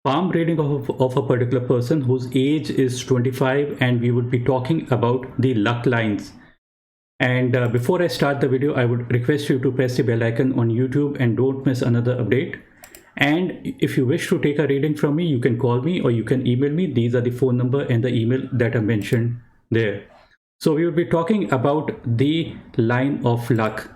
palm reading of a particular person whose age is 25, and we would be talking about the luck lines. And before I start the video, I would request you to press the bell icon on YouTube and don't miss another update. And if you wish to take a reading from me, you can call me or you can email me. These are the phone number and the email that are mentioned there. So we will be talking about the line of luck.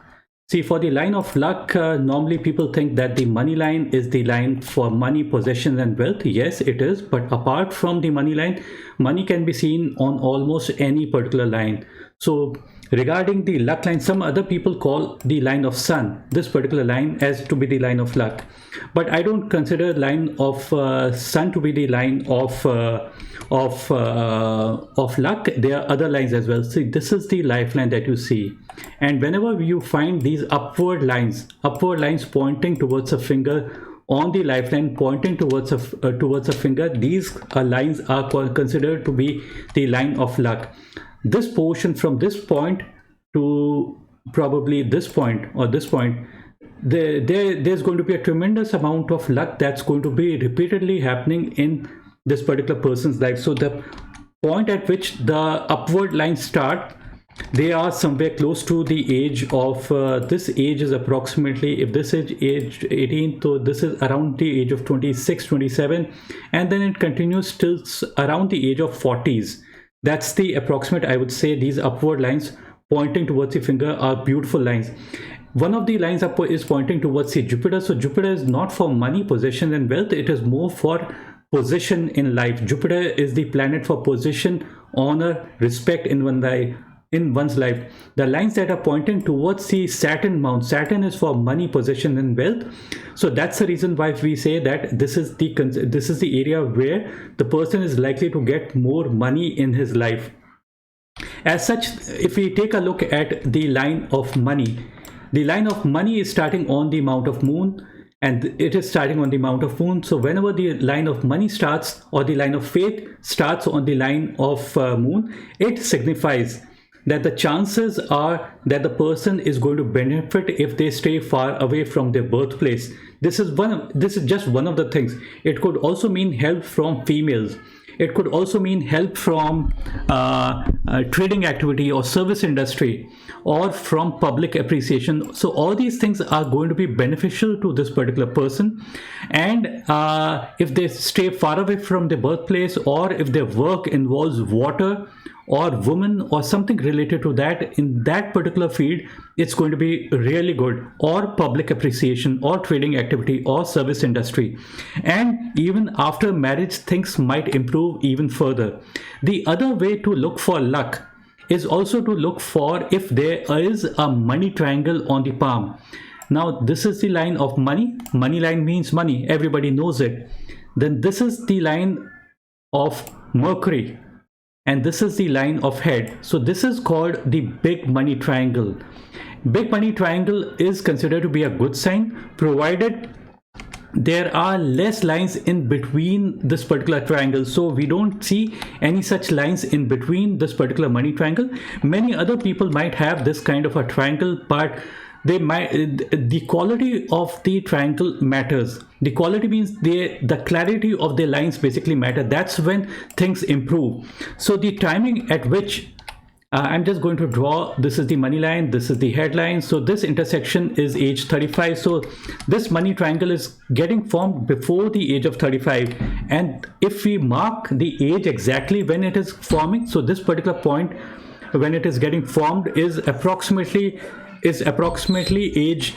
See, for the line of luck, normally people think that the money line is the line for money, possessions and wealth. Yes, it is. But apart from the money line, money can be seen on almost any particular line. So regarding the luck line, some other people call the line of sun, this particular line, as to be the line of luck. But I don't consider line of sun to be the line of luck. There are other lines as well. See, this is the lifeline that you see, and whenever you find these upward lines pointing towards a finger on the lifeline, pointing towards a finger, these lines are considered to be the line of luck. This portion from this point to probably this point or this point, there's going to be a tremendous amount of luck that's going to be repeatedly happening in this particular person's life. So the point at which the upward lines start, they are somewhere close to the age of this age is approximately, if this is age 18, so this is around the age of 26, 27, and then it continues till around the age of 40s. That's the approximate. I would say these upward lines pointing towards the finger are beautiful lines. One of the lines up is pointing towards the Jupiter. So Jupiter is not for money, possession and wealth. It is more for position in life. Jupiter is the planet for position, honor, respect in one's life. The lines that are pointing towards the Saturn mount, Saturn is for money, possession and wealth. So that's the reason why we say that this is the area where the person is likely to get more money in his life. As such, if we take a look at the line of money, the line of money is starting on the mount of moon, and it is starting on the mount of moon. So whenever the line of money starts, or the line of faith starts on the line of moon, it signifies that the chances are that the person is going to benefit if they stay far away from their birthplace. This is just one of the things. It could also mean help from females. It could also mean help from trading activity or service industry, or from public appreciation. So all these things are going to be beneficial to this particular person. And if they stay far away from their birthplace, or if their work involves water or women or something related to that, in that particular field, it's going to be really good, or public appreciation or trading activity or service industry. And even after marriage, things might improve even further. The other way to look for luck is also to look for if there is a money triangle on the palm. Now this is the line of money. Money line means money, everybody knows it. Then this is the line of Mercury, and this is the line of head. So this is called the big money triangle. Big money triangle is considered to be a good sign, provided there are less lines in between this particular triangle. So we don't see any such lines in between this particular money triangle. Many other people might have this kind of a triangle, but the quality of the triangle matters. The quality means the clarity of the lines basically matter. That's when things improve. So the timing at which I'm just going to draw, this is the money line, this is the headline. So this intersection is age 35. So this money triangle is getting formed before the age of 35. And if we mark the age exactly when it is forming, so this particular point when it is getting formed is approximately age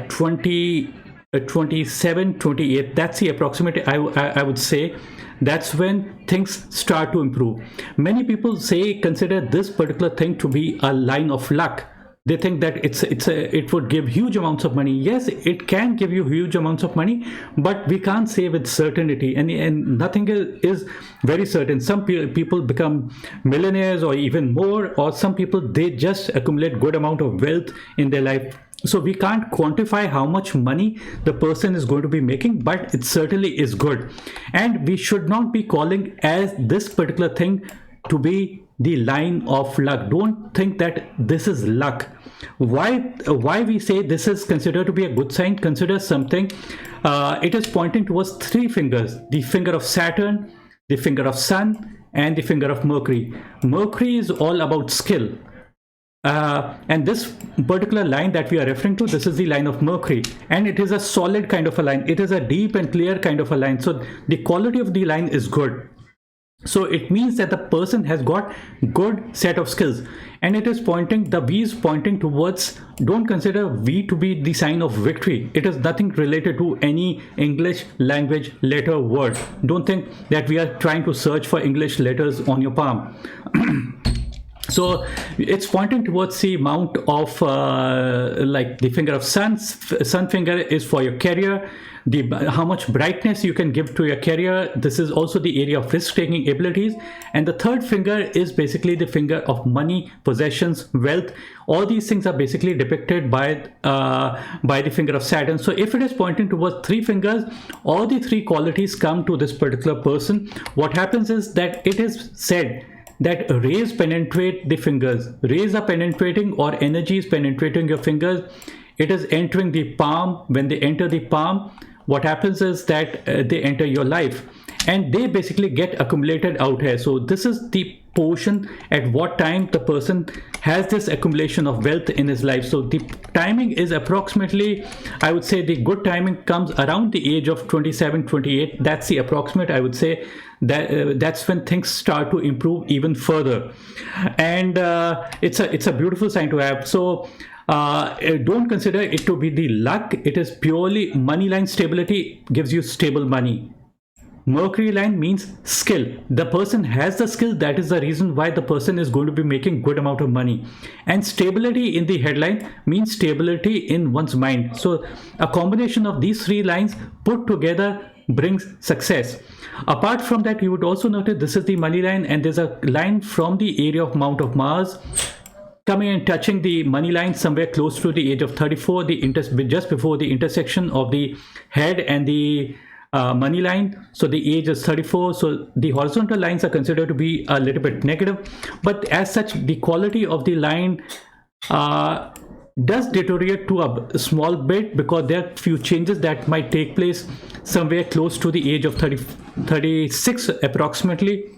20 27, 28. That's the approximate. I would say that's when things start to improve. Many people consider this particular thing to be a line of luck. They think that it would give huge amounts of money. Yes, it can give you huge amounts of money, but we can't say with certainty, and nothing is very certain. Some people become millionaires or even more, or some people, they just accumulate good amount of wealth in their life. So we can't quantify how much money the person is going to be making, but it certainly is good. And we should not be calling as this particular thing to be the line of luck. Don't think that this is luck. Why we say this is considered to be a good sign? Consider something. It is pointing towards three fingers: the finger of Saturn, the finger of Sun, and the finger of Mercury. Mercury is all about skill. And this particular line that we are referring to, this is the line of Mercury, and it is a solid kind of a line. It is a deep and clear kind of a line. So the quality of the line is good. So it means that the person has got good set of skills, and it is pointing, the V is pointing towards, don't consider V to be the sign of victory. It is nothing related to any English language letter word. Don't think that we are trying to search for English letters on your palm. So it's pointing towards the amount of like the finger of sun finger is for your career, how much brightness you can give to your career. This is also the area of risk-taking abilities. And the third finger is basically the finger of money, possessions, wealth. All these things are basically depicted by the finger of Saturn. So if it is pointing towards three fingers, all the three qualities come to this particular person. What happens is that it is said that rays penetrate the fingers. Rays are penetrating, or energy is penetrating your fingers. It is entering the palm. When they enter the palm, what happens is that they enter your life, and they basically get accumulated out here. So this is the portion at what time the person has this accumulation of wealth in his life. So the timing is approximately, I would say the good timing comes around the age of 27, 28. That's the approximate, I would say, that that's when things start to improve even further. And it's a beautiful sign to have. So don't consider it to be the luck. It is purely money line stability, gives you stable money. Mercury line means skill. The person has the skill. That is the reason why the person is going to be making good amount of money. And stability in the headline means stability in one's mind. So a combination of these three lines put together brings success. Apart from that, you would also notice this is the money line, and there's a line from the area of Mount of Mars coming and touching the money line somewhere close to the age of 34, just before the intersection of the head and the money line. So the age is 34. So the horizontal lines are considered to be a little bit negative, but as such the quality of the line does deteriorate to a small bit, because there are few changes that might take place somewhere close to the age of 36 approximately.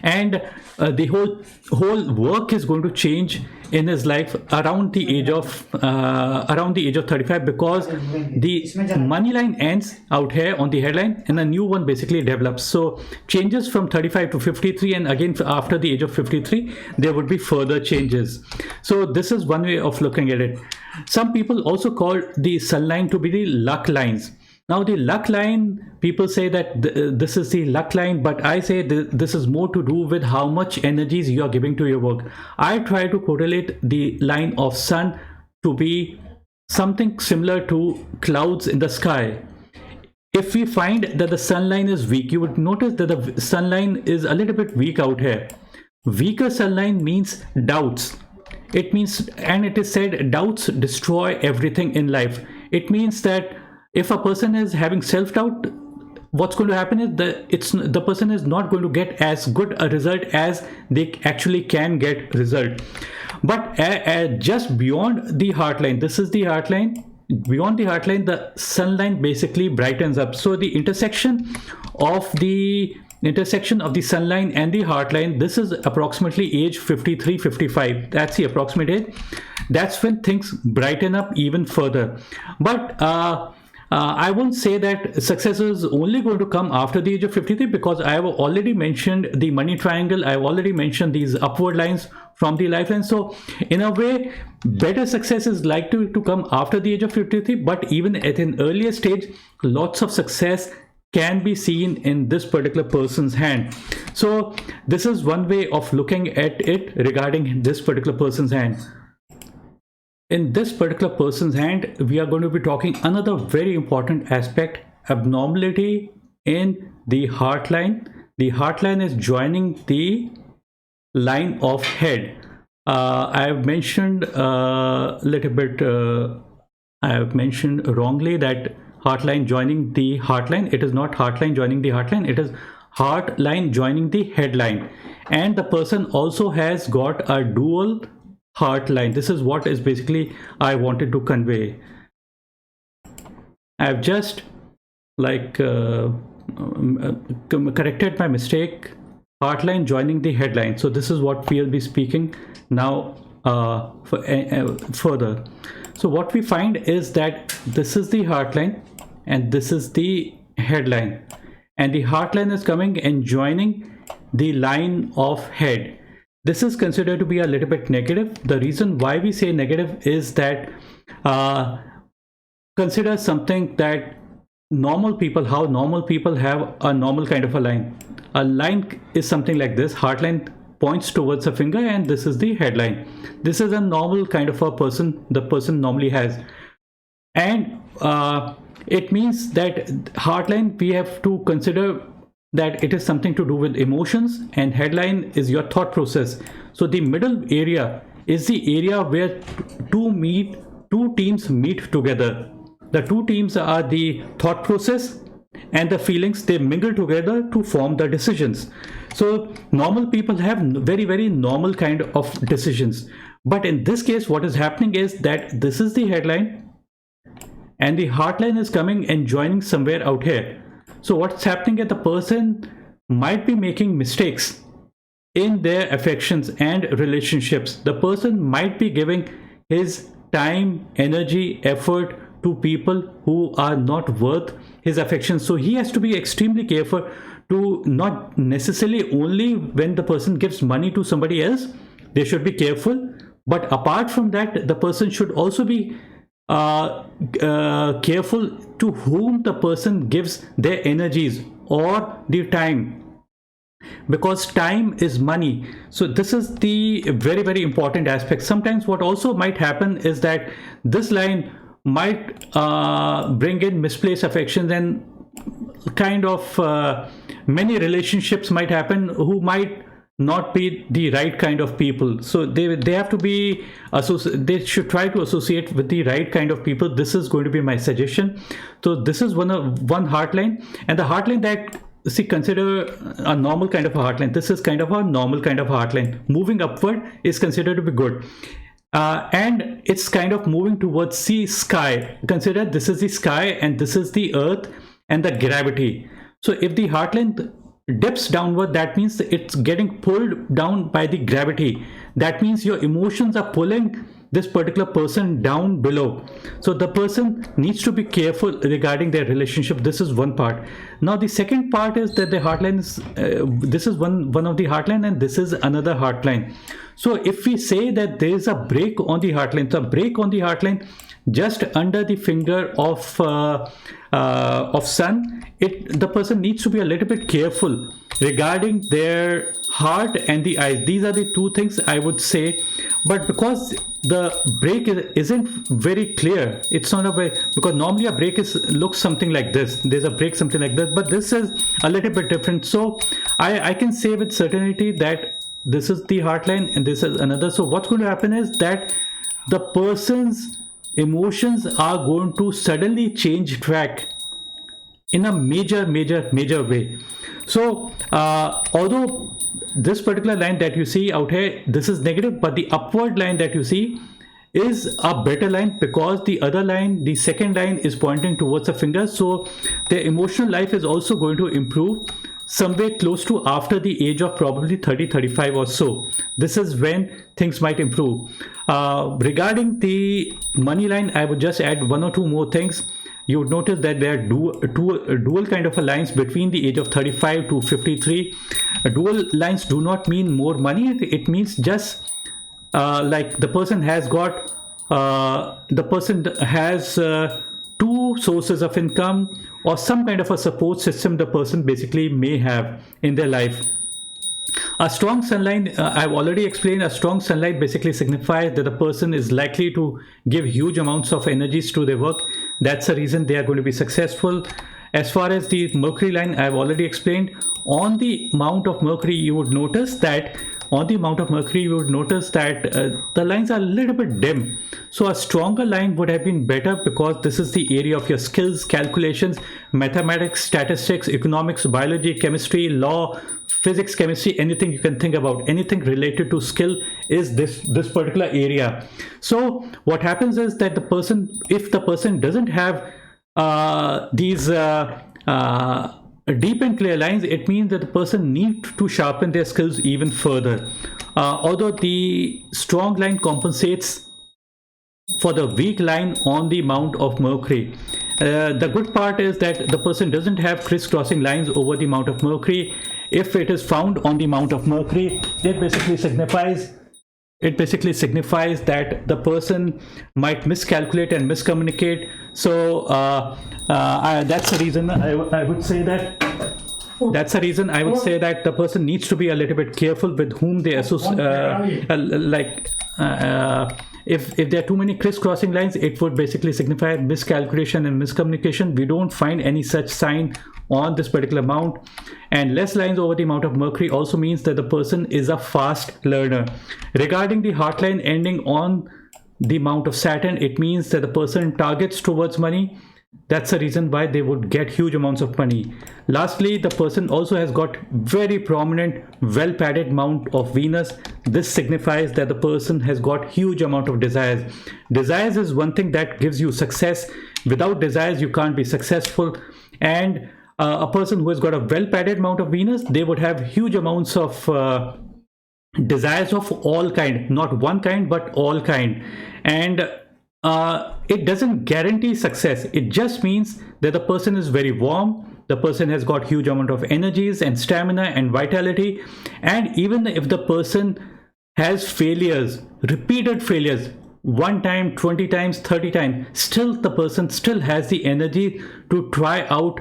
And the whole work is going to change in his life around the age of 35, because the money line ends out here on the headline and a new one basically develops. So changes from 35 to 53, and again after the age of 53 there would be further changes. So this is one way of looking at it. Some people also call the sun line to be the luck lines. Now the luck line, people say that this is the luck line, but I say this is more to do with how much energies you are giving to your work. I try to correlate the line of sun to be something similar to clouds in the sky. If we find that the sun line is weak, you would notice that the sun line is a little bit weak out here. Weaker sun line means doubts. It means, and it is said, doubts destroy everything in life. It means that if a person is having self-doubt, what's going to happen is the person is not going to get as good a result as they actually can get result. But just beyond the heart line, this is the heart line. Beyond the heart line, the sun line basically brightens up. So the intersection of the sun line and the heart line, this is approximately age 53, 55. That's the approximate age. That's when things brighten up even further. But I won't say that success is only going to come after the age of 53, because I have already mentioned the money triangle. I've already mentioned these upward lines from the lifeline. So in a way, better success is likely to come after the age of 53, but even at an earlier stage, lots of success can be seen in this particular person's hand. So this is one way of looking at it regarding this particular person's hand. In this particular person's hand, we are going to be talking another very important aspect: abnormality in the heart line. The heart line is joining the line of head. I have mentioned a little bit, I have mentioned wrongly that heart line joining the heart line. It is not heart line joining the heart line. It is heart line joining the headline, and the person also has got a dual heart line. This is what is basically I wanted to convey. I've just like corrected my mistake. Heart line joining the headline. So this is what we'll be speaking now further. So what we find is that this is the heart line and this is the headline, and the heart line is coming and joining the line of head. This is considered to be a little bit negative. The reason why we say negative is that consider something that normal people, how normal people have a normal kind of a line. A line is something like this. Heart line points towards a finger, and this is the headline. This is a normal kind of a person the person normally has, and it means that heart line, we have to consider that it is something to do with emotions, and headline is your thought process. So the middle area is the area where two teams meet together. The two teams are the thought process and the feelings. They mingle together to form the decisions. So normal people have very, very normal kind of decisions. But in this case, what is happening is that this is the headline and the heart line is coming and joining somewhere out here. So what's happening is the person might be making mistakes in their affections and relationships. The person might be giving his time, energy, effort to people who are not worth his affection. So he has to be extremely careful to not necessarily only when the person gives money to somebody else, they should be careful. But apart from that, the person should also be careful to whom the person gives their energies or their time, because time is money. So this is the very, very important aspect. Sometimes what also might happen is that this line might bring in misplaced affections, and kind of many relationships might happen who might not be the right kind of people. So they have to be they should try to associate with the right kind of people. This is going to be my suggestion. So this is one heart line, and the heart line that, see, consider a normal kind of a heart line. This is kind of a normal kind of heart line. Moving upward is considered to be good. And it's kind of moving towards the sky. Consider this is the sky and this is the earth and the gravity. So if the heart line dips downward, that means it's getting pulled down by the gravity. That means your emotions are pulling this particular person down below. So the person needs to be careful regarding their relationship. This is one part. Now the second part is that the heart line is this is one of the heart line, and this is another heart line. So if we say that there is a break on the heart line, so a break on the heart line just under the finger of sun, the person needs to be a little bit careful regarding their heart and the eyes. These are the two things I would say. But because the break isn't very clear, it's not a way, because normally a break looks something like this. There's a break something like this, but this is a little bit different. So I can say with certainty that this is the heart line and this is another. So what's going to happen is that the person's emotions are going to suddenly change track in a major way. So although this particular line that you see out here, this is negative, but the upward line that you see is a better line, because the other line, the second line, is pointing towards a finger. So their emotional life is also going to improve somewhere close to after the age of probably 30-35 or so. This is when things might improve. Regarding the money line, I would just add one or two more things. You would notice that there are dual kind of a lines between the age of 35 to 53. Dual lines do not mean more money. It means just like the person has got two sources of income, or some kind of a support system the person basically may have in their life. A strong sunlight, I've already explained, a strong sunlight basically signifies that the person is likely to give huge amounts of energies to their work. That's the reason they are going to be successful. As far as the Mercury line, I've already explained. On the mount of Mercury, you would notice that on the mount of Mercury, you would notice that the lines are a little bit dim. So a stronger line would have been better, because this is the area of your skills, calculations, mathematics, statistics, economics, biology, chemistry, law, physics, chemistry, anything you can think about, anything related to skill is this particular area. So what happens is that the person, if the person doesn't have these deep and clear lines, it means that the person needs to sharpen their skills even further. Although the strong line compensates for the weak line on the mount of Mercury. The good part is that the person doesn't have crisscrossing lines over the mount of Mercury. If it is found on the mount of Mercury, it basically signifies that the person might miscalculate and miscommunicate. So that's the reason I would say that. That's the reason I would say that the person needs to be a little bit careful with whom they associate. If there are too many crisscrossing lines, it would basically signify miscalculation and miscommunication. We don't find any such sign on this particular mount. And less lines over the mount of Mercury also means that the person is a fast learner. Regarding the heart line ending on the mount of Saturn, it means that the person targets towards money. That's the reason why they would get huge amounts of money. Lastly, the person also has got very prominent, well padded mount of Venus. This signifies that the person has got huge amount of desires. Desires is one thing that gives you success. Without desires, you can't be successful. And a person who has got a well padded mount of Venus, they would have huge amounts of desires of all kind, not one kind but all kind. And it doesn't guarantee success. It just means that the person is very warm, the person has got huge amount of energies and stamina and vitality. And even if the person has failures, repeated failures, 1 time, 20 times, 30 times, still the person still has the energy to try out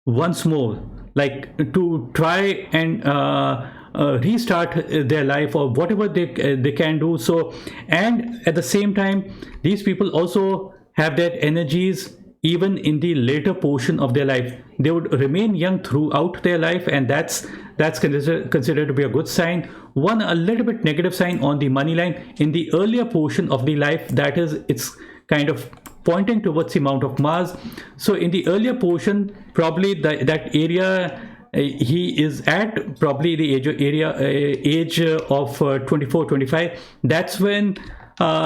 once more, like to try and restart their life or whatever they can do. So, and at the same time, these people also have their energies even in the later portion of their life. They would remain young throughout their life, and that's considered to be a good sign. One a little bit negative sign on the money line in the earlier portion of the life, that is, it's kind of pointing towards the mount of Mars. So in the earlier portion, probably that area he is at, probably the age of 24, 25, that's when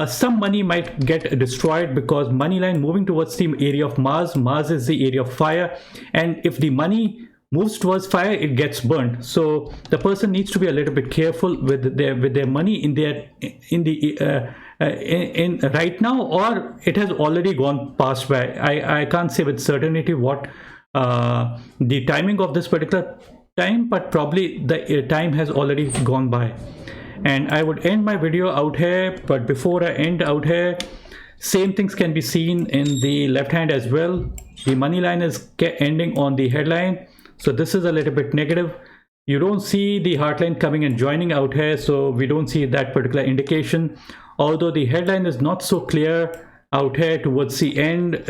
some money might get destroyed, because money line moving towards the area of Mars. Mars is the area of fire, and if the money moves towards fire, it gets burnt. So the person needs to be a little bit careful with their money in right now, or it has already gone past by. I can't say with certainty what the timing of this particular time, but probably the time has already gone by. And I would end my video out here, but before I end out here, same things can be seen in the left hand as well. The money line is ending on the headline, so this is a little bit negative. You don't see the heart line coming and joining out here, so we don't see that particular indication. Although the headline is not so clear out here towards the end,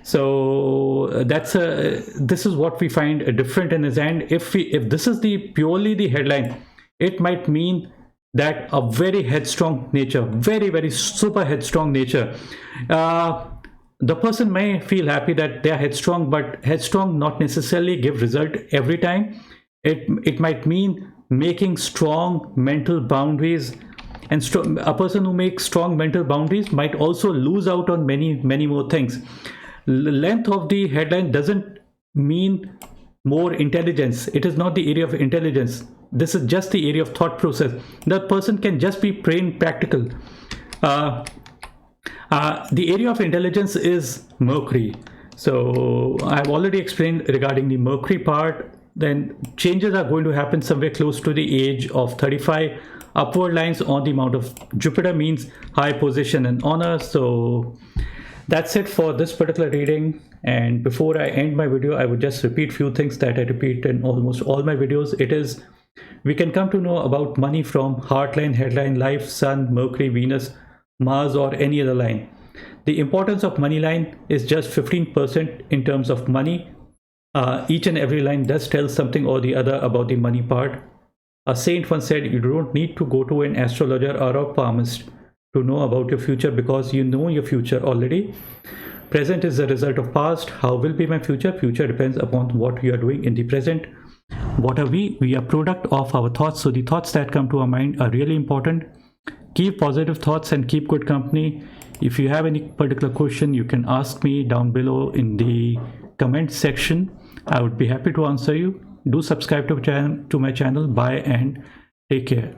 so this is what we find different in his hand. If this is purely the headline, it might mean that a very headstrong nature, very super headstrong nature. The person may feel happy that they are headstrong, but headstrong not necessarily give result every time. It might mean making strong mental boundaries, and a person who makes strong mental boundaries might also lose out on many more things. Length of the headline doesn't mean more intelligence. It is not the area of intelligence. This is just the area of thought process. The person can just be plain practical. The area of intelligence is Mercury. So I've already explained regarding the Mercury part. Then changes are going to happen somewhere close to the age of 35. Upward lines on the mount of Jupiter means high position and honor. So that's it for this particular reading. And before I end my video, I would just repeat few things that I repeat in almost all my videos. It is, we can come to know about money from heart line, headline, life, sun, Mercury, Venus, Mars, or any other line. The importance of money line is just 15% in terms of money. Each and every line does tell something or the other about the money part. A saint once said, you don't need to go to an astrologer or a palmist to know about your future, because you know your future already. Present is the result of past. How will be my future? Future depends upon what we are doing in the present. What are we? We are product of our thoughts. So the thoughts that come to our mind are really important. Keep positive thoughts and keep good company. If you have any particular question, you can ask me down below in the comment section. I would be happy to answer you. Do subscribe to my channel. Bye and take care.